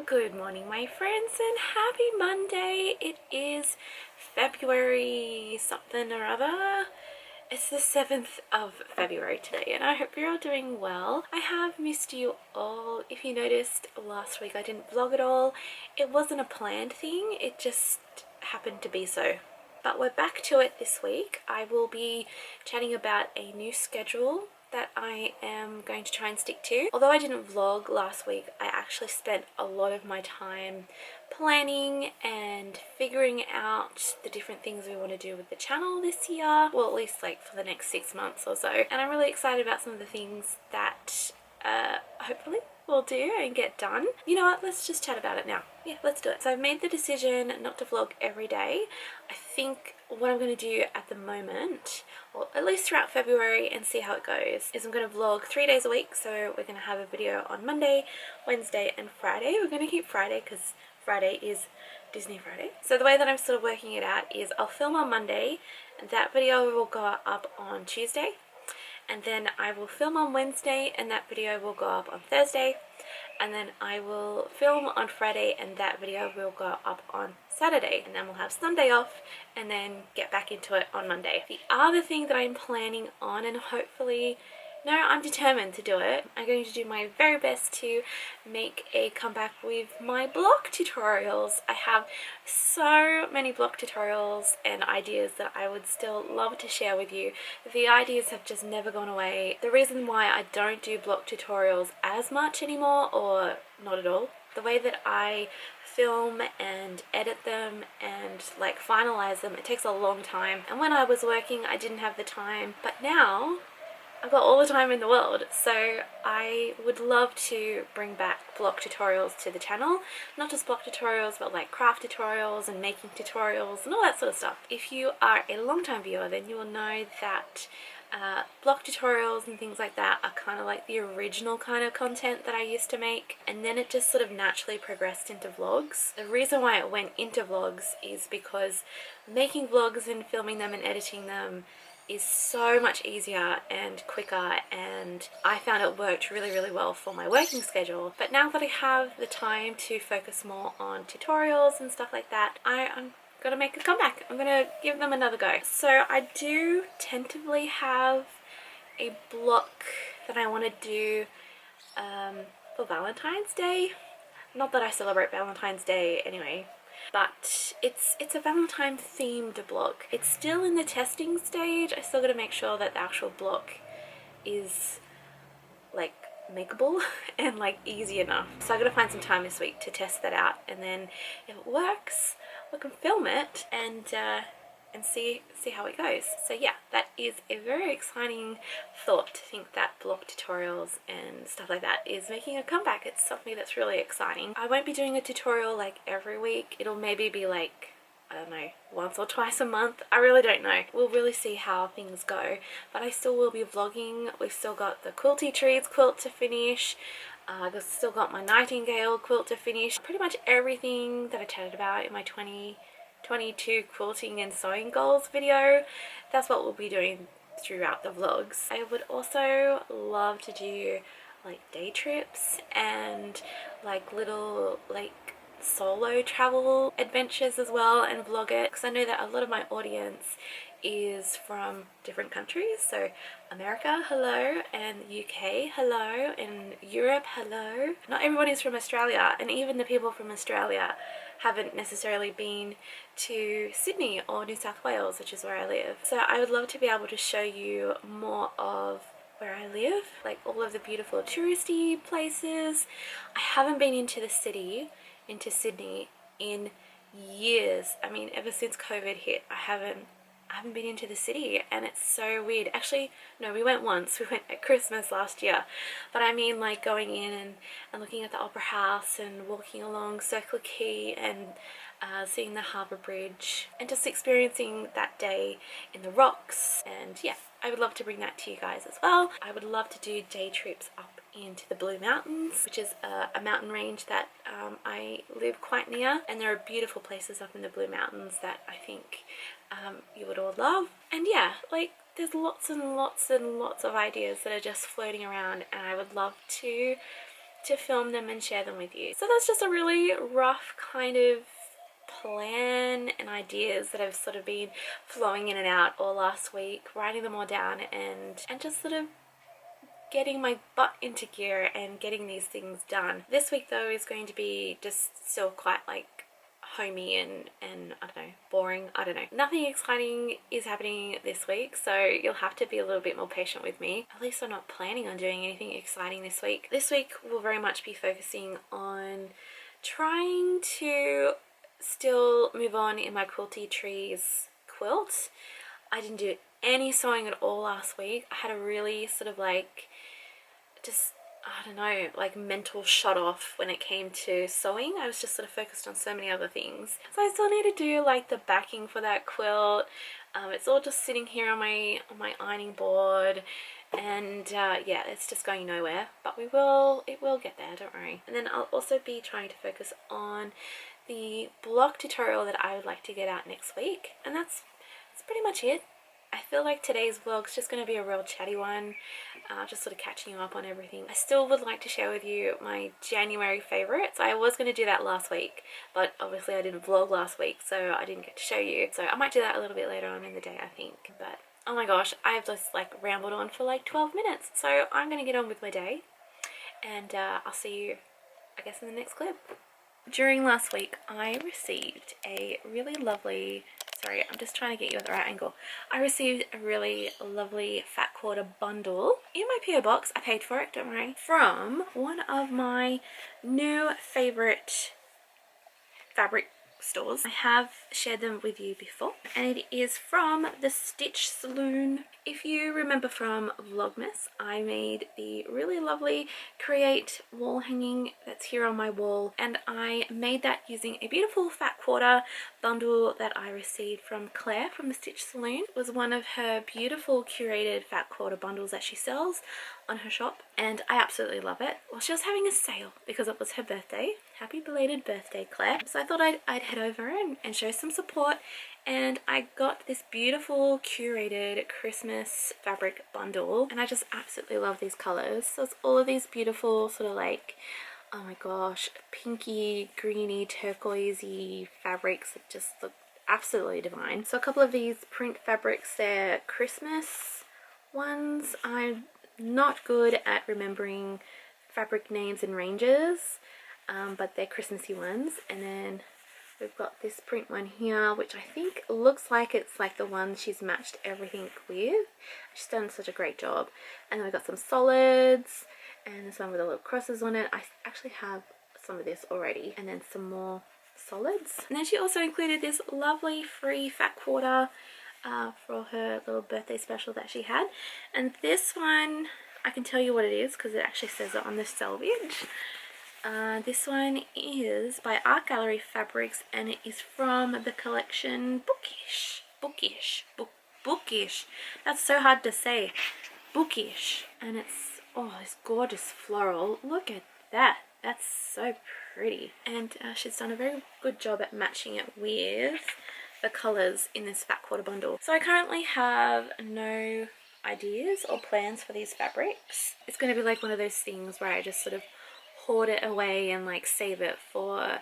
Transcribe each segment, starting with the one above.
Good morning, my friends, and happy Monday. It is February something or other. It's the 7th of February today, and I hope you're all doing well. I have missed you all. If you noticed, last week I didn't vlog at all. It wasn't a planned thing, it just happened to be so. But we're back to it this week. I will be chatting about a new schedule that I am going to try and stick to. Although I didn't vlog last week, I actually spent a lot of my time planning and figuring out the different things we want to do with the channel this year. Well, at least like for the next 6 months or so. And I'm really excited about some of the things that hopefully we'll do and get done. You know what, let's just chat about it now. Yeah, let's do it. So I've made the decision not to vlog every day. I think what I'm going to do at the moment, or at least throughout February and see how it goes, is I'm going to vlog 3 days a week. So we're going to have a video on Monday, Wednesday and Friday. We're going to keep Friday because Friday is Disney Friday. So the way that I'm sort of working it out is I'll film on Monday, and that video will go up on Tuesday. And then I will film on Wednesday and that video will go up on Thursday. And then I will film on Friday and that video will go up on Saturday. And then we'll have Sunday off and then get back into it on Monday. The other thing that I'm planning on, and hopefully, no, I'm determined to do it. I'm going to do my very best to make a comeback with my block tutorials. I have so many block tutorials and ideas that I would still love to share with you. The ideas have just never gone away. The reason why I don't do block tutorials as much anymore, or not at all, the way that I film and edit them and like finalize them, it takes a long time. And when I was working, I didn't have the time, but now I've got all the time in the world, so I would love to bring back block tutorials to the channel. Not just block tutorials, but like craft tutorials and making tutorials and all that sort of stuff. If you are a long-time viewer, then you will know that block tutorials and things like that are kind of like the original kind of content that I used to make, and then it just sort of naturally progressed into vlogs. The reason why it went into vlogs is because making vlogs and filming them and editing them is so much easier and quicker, and I found it worked really well for my working schedule. But now that I have the time to focus more on tutorials and stuff like that, I'm gonna make a comeback. I'm gonna give them another go. So I do tentatively have a block that I want to do for Valentine's Day. Not that I celebrate Valentine's Day anyway, but it's a Valentine themed block. It's still in the testing stage. I still got to make sure that the actual block is like makeable and like easy enough. So I got to find some time this week to test that out, and then if it works, we can film it and see how it goes. So yeah, that is a very exciting thought to think that block tutorials and stuff like that is making a comeback. It's something that's really exciting. I won't be doing a tutorial like every week. It'll maybe be like, I don't know, once or twice a month. I really don't know. We'll really see how things go, but I still will be vlogging. We've still got the Quilty Trees quilt to finish. I've still got my Nightingale quilt to finish. Pretty much everything that I chatted about in my 2022 quilting and sewing goals video, that's what we'll be doing throughout the vlogs. I would also love to do like day trips and like little like solo travel adventures as well and vlog it, because I know that a lot of my audience is from different countries. So America, hello, and UK, hello, and Europe, hello. Not everyone is from Australia, and even the people from Australia haven't necessarily been to Sydney or New South Wales, which is where I live. So I would love to be able to show you more of where I live, like all of the beautiful touristy places. I haven't been into the city, into Sydney, in years. I mean, ever since COVID hit, I haven't been into the city, and it's so weird. Actually, no, we went once. We went at Christmas last year, but I mean like going in and looking at the Opera House and walking along Circular Quay and seeing the Harbour Bridge and just experiencing that day in the rocks. And yeah, I would love to bring that to you guys as well. I would love to do day trips up into the Blue Mountains, which is a mountain range that I live quite near, and there are beautiful places up in the Blue Mountains that I think you would all love. And yeah, like there's lots and lots and lots of ideas that are just floating around, and I would love to to film them and share them with you. So that's just a really rough kind of plan and ideas that have sort of been flowing in and out all last week, writing them all down and just sort of getting my butt into gear and getting these things done. This week though is going to be just still quite like homey and I don't know, boring. I don't know. Nothing exciting is happening this week, so you'll have to be a little bit more patient with me. At least I'm not planning on doing anything exciting this week. This week will very much be focusing on trying to still move on in my quilty trees quilt. I didn't do any sewing at all last week. I had a really sort of like just, I don't know, like mental shut off when it came to sewing. I was just sort of focused on so many other things. So I still need to do like the backing for that quilt. It's all just sitting here on my ironing board, and yeah, it's just going nowhere, but it will get there, don't worry. And then I'll also be trying to focus on the block tutorial that I would like to get out next week, and that's pretty much it. I feel like today's vlog's just going to be a real chatty one, just sort of catching you up on everything. I still would like to share with you my January favourites. I was going to do that last week, but obviously I didn't vlog last week, so I didn't get to show you. So I might do that a little bit later on in the day, I think. But oh my gosh, I've just like rambled on for like 12 minutes. So I'm going to get on with my day, and I'll see you, I guess, in the next clip. During last week, I received a really lovely, sorry, I'm just trying to get you at the right angle. I received a really lovely fat quarter bundle in my PO box. I paid for it, don't worry. From one of my new favorite fabric stores. I have shared them with you before, and it is from the Stitch Saloon. If you remember from Vlogmas, I made the really lovely Create wall hanging that's here on my wall, and I made that using a beautiful fat quarter bundle that I received from Claire from the Stitch Saloon. It was one of her beautiful curated fat quarter bundles that she sells on her shop, and I absolutely love it. Well, she was having a sale because it was her birthday. Happy belated birthday, Claire. So I thought I'd head over and show some support, and I got this beautiful curated Christmas fabric bundle, and I just absolutely love these colors. So it's all of these beautiful sort of like, oh my gosh, pinky, greeny, turquoisey fabrics that just look absolutely divine. So a couple of these print fabrics, they're Christmas ones. I'm not good at remembering fabric names and ranges, but they're Christmassy ones. And then we've got this print one here, which I think looks like it's like the one she's matched everything with. She's done such a great job. And then we've got some solids, and this one with the little crosses on it. I actually have some of this already, and then some more solids. And then she also included this lovely free fat quarter for her little birthday special that she had. And this one, I can tell you what it is because it actually says it on the selvage. This one is by Art Gallery Fabrics, and it is from the collection Bookish. That's so hard to say. Bookish. And it's, oh, this gorgeous floral. Look at that. That's so pretty. And she's done a very good job at matching it with the colors in this fat quarter bundle. So I currently have no ideas or plans for these fabrics. It's going to be like one of those things where I just sort of hoard it away and like save it for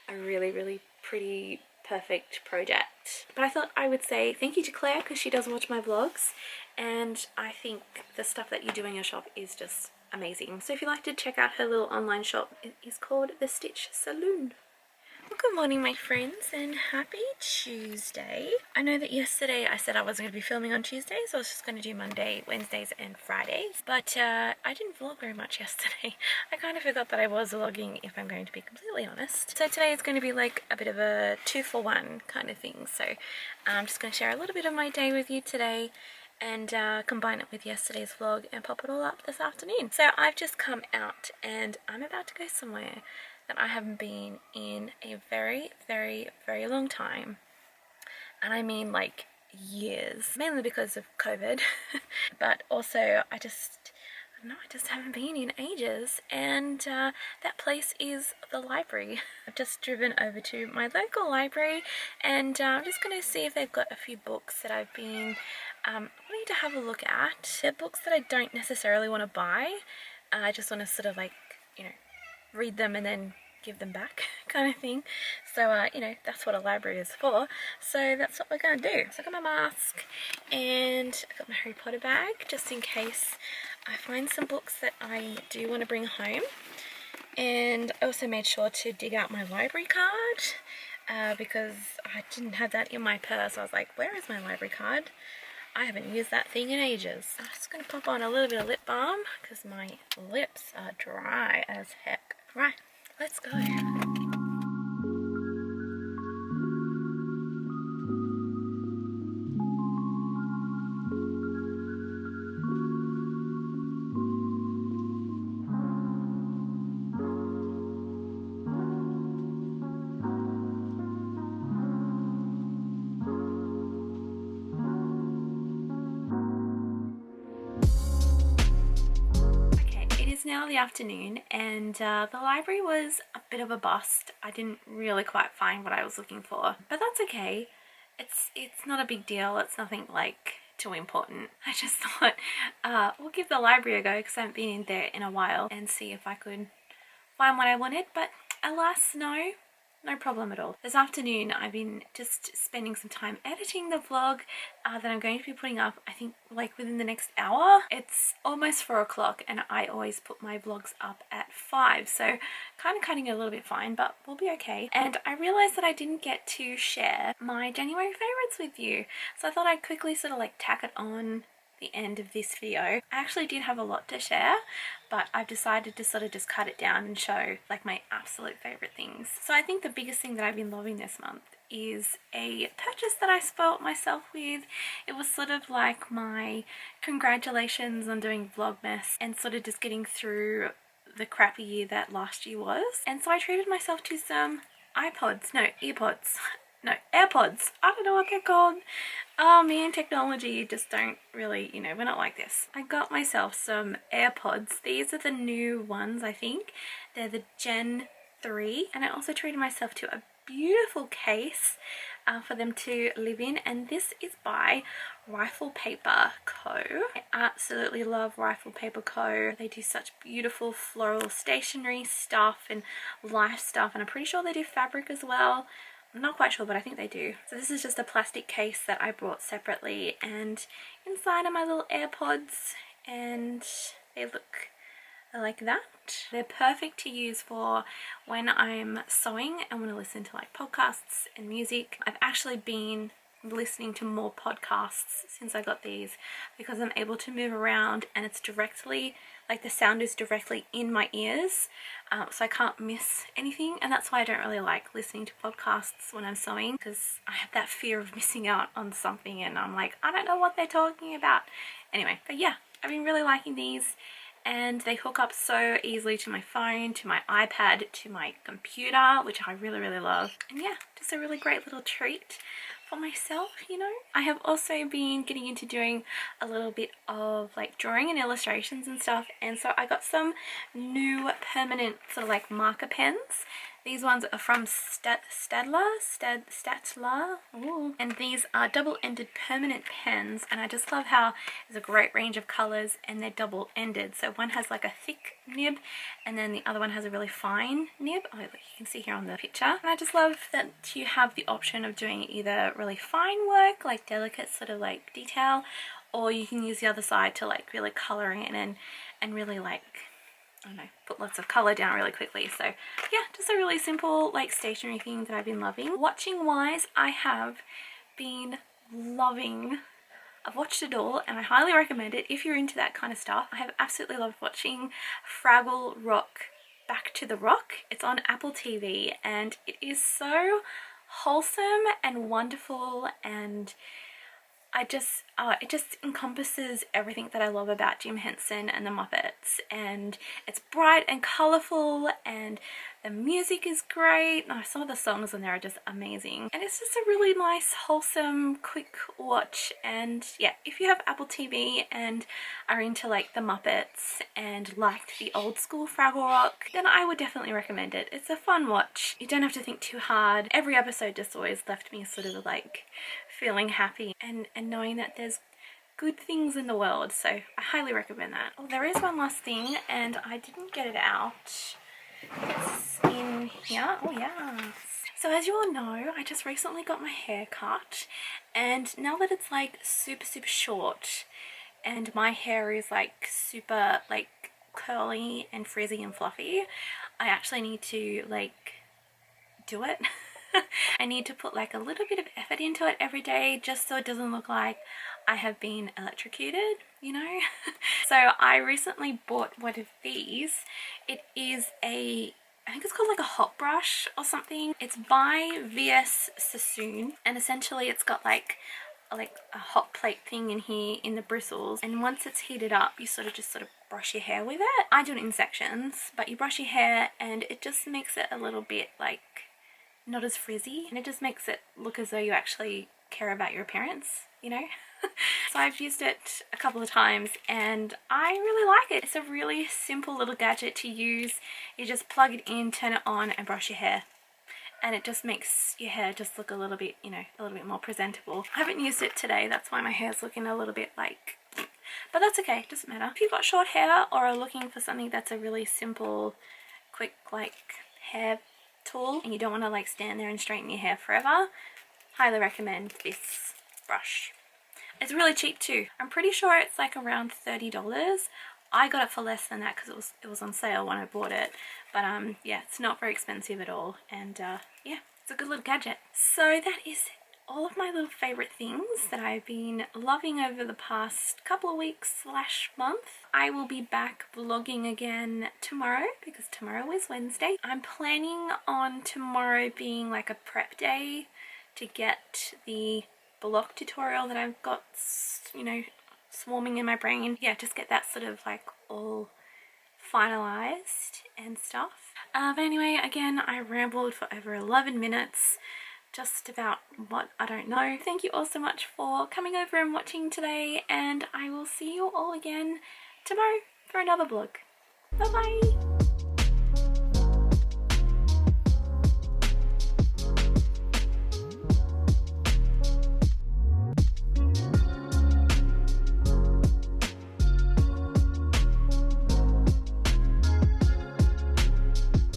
a really, really pretty, perfect project. But I thought I would say thank you to Claire because she does watch my vlogs, and I think the stuff that you do in your shop is just amazing. So if you'd like to check out her little online shop, it is called the Stitch Saloon. Well, good morning, my friends, and happy Tuesday. I know that yesterday I said I wasn't going to be filming on Tuesdays, so I was just going to do Monday, Wednesdays and Fridays, but I didn't vlog very much yesterday. I kind of forgot that I was vlogging, if I'm going to be completely honest. So today is going to be like a bit of a 2-for-1 kind of thing, so I'm just going to share a little bit of my day with you today and combine it with yesterday's vlog and pop it all up this afternoon. So I've just come out and I'm about to go somewhere that I haven't been in a very, very, very long time, and I mean like years, mainly because of COVID but also I just haven't been in ages, and that place is the library. I've just driven over to my local library, and I'm just going to see if they've got a few books that I've been wanting to have a look at. They're books that I don't necessarily want to buy. I just want to sort of like you know, read them and then give them back kind of thing. So you know, that's what a library is for. So that's what we're gonna do. So I got my mask and I got my Harry Potter bag just in case I find some books that I do want to bring home. And I also made sure to dig out my library card because I didn't have that in my purse. I was like, where is my library card? I haven't used that thing in ages. I'm just going to pop on a little bit of lip balm because my lips are dry as heck. Right, let's go. Now the afternoon, and the library was a bit of a bust. I didn't really quite find what I was looking for, but that's okay. It's not a big deal. It's nothing like too important. I just thought we'll give the library a go because I haven't been in there in a while and see if I could find what I wanted, but alas, no problem at all. This afternoon I've been just spending some time editing the vlog that I'm going to be putting up, I think like within the next hour. It's almost 4 o'clock and I always put my vlogs up at 5, so kind of cutting it a little bit fine, but we'll be okay. And I realized that I didn't get to share my January favorites with you, so I thought I'd quickly sort of like tack it on the end of this video. I actually did have a lot to share, but I've decided to sort of just cut it down and show like my absolute favorite things. So I think the biggest thing that I've been loving this month is a purchase that I spoilt myself with. It was sort of like my congratulations on doing Vlogmas and sort of just getting through the crappy year that last year was. And so I treated myself to some AirPods. I don't know what they're called. Oh, me and technology just don't really, you know, we're not like this. I got myself some AirPods. These are the new ones, I think. They're the Gen 3. And I also treated myself to a beautiful case for them to live in. And this is by Rifle Paper Co. I absolutely love Rifle Paper Co. They do such beautiful floral stationery stuff and life stuff. And I'm pretty sure they do fabric as well. I'm not quite sure, but I think they do. So this is just a plastic case that I brought separately, and inside are my little AirPods, and they look like that. They're perfect to use for when I'm sewing and want to listen to like podcasts and music. I've actually been listening to more podcasts since I got these because I'm able to move around and it's directly, like the sound is directly in my ears, so I can't miss anything. And that's why I don't really like listening to podcasts when I'm sewing, because I have that fear of missing out on something and I'm like, I don't know what they're talking about. Anyway, but yeah, I've been really liking these, and they hook up so easily to my phone, to my iPad, to my computer, which I really love. And yeah, just a really great little treat for myself, you know. I have also been getting into doing a little bit of like drawing and illustrations and stuff, and so I got some new permanent sort of like marker pens. These ones are from Staedtler. Ooh. And these are double-ended permanent pens, and I just love how there's a great range of colors and they're double-ended. So one has like a thick nib and then the other one has a really fine nib. Oh, look, you can see here on the picture. And I just love that you have the option of doing either really fine work, like delicate sort of like detail, or you can use the other side to like really color in and really like, I don't know, put lots of colour down really quickly. So yeah, just a really simple like stationery thing that I've been loving. Watching wise, I have been loving, I've watched it all and I highly recommend it if you're into that kind of stuff. I have absolutely loved watching Fraggle Rock Back to the Rock. It's on Apple TV and it is so wholesome and wonderful, and it just encompasses everything that I love about Jim Henson and the Muppets, and it's bright and colourful and the music is great. Oh, some of the songs in there are just amazing, and it's just a really nice, wholesome, quick watch. And yeah, if you have Apple TV and are into like the Muppets and liked the old school Fraggle Rock, then I would definitely recommend it. It's a fun watch. You don't have to think too hard. Every episode just always left me sort of like feeling happy and knowing that there's good things in the world, so I highly recommend that. Oh, there is one last thing and I didn't get it out. It's in here. Oh yeah. So as you all know, I just recently got my hair cut, and now that it's like super short and my hair is like super like curly and frizzy and fluffy, I actually need to like do it. I need to put like a little bit of effort into it every day just so it doesn't look like I have been electrocuted, you know. So I recently bought one of these. It is I think it's called like a hot brush or something. It's by VS Sassoon, and essentially it's got like a hot plate thing in here in the bristles, and once it's heated up you sort of brush your hair with it. I do it in sections, but you brush your hair and it just makes it a little bit like not as frizzy, and it just makes it look as though you actually care about your appearance, you know. So I've used it a couple of times and I really like it. It's a really simple little gadget to use. You just plug it in, turn it on and brush your hair, and it just makes your hair just look a little bit, you know, a little bit more presentable. I haven't used it today, that's why my hair's looking a little bit like, but that's okay, doesn't matter. If you've got short hair or are looking for something that's a really simple, quick like hair tool and you don't want to like stand there and straighten your hair forever, highly recommend this brush. It's really cheap too. I'm pretty sure it's like around $30. I got it for less than that because it was on sale when I bought it, but yeah, it's not very expensive at all, and yeah, it's a good little gadget. So that is all of my little favorite things that I've been loving over the past couple of weeks / month. I will be back vlogging again tomorrow because tomorrow is Wednesday. I'm planning on tomorrow being like a prep day to get the block tutorial that I've got, you know, swarming in my brain. Yeah, just get that sort of like all finalized and stuff. But anyway, again, I rambled for over 11 minutes just about what I don't know. Thank you all so much for coming over and watching today, and I will see you all again tomorrow for another vlog. Bye bye!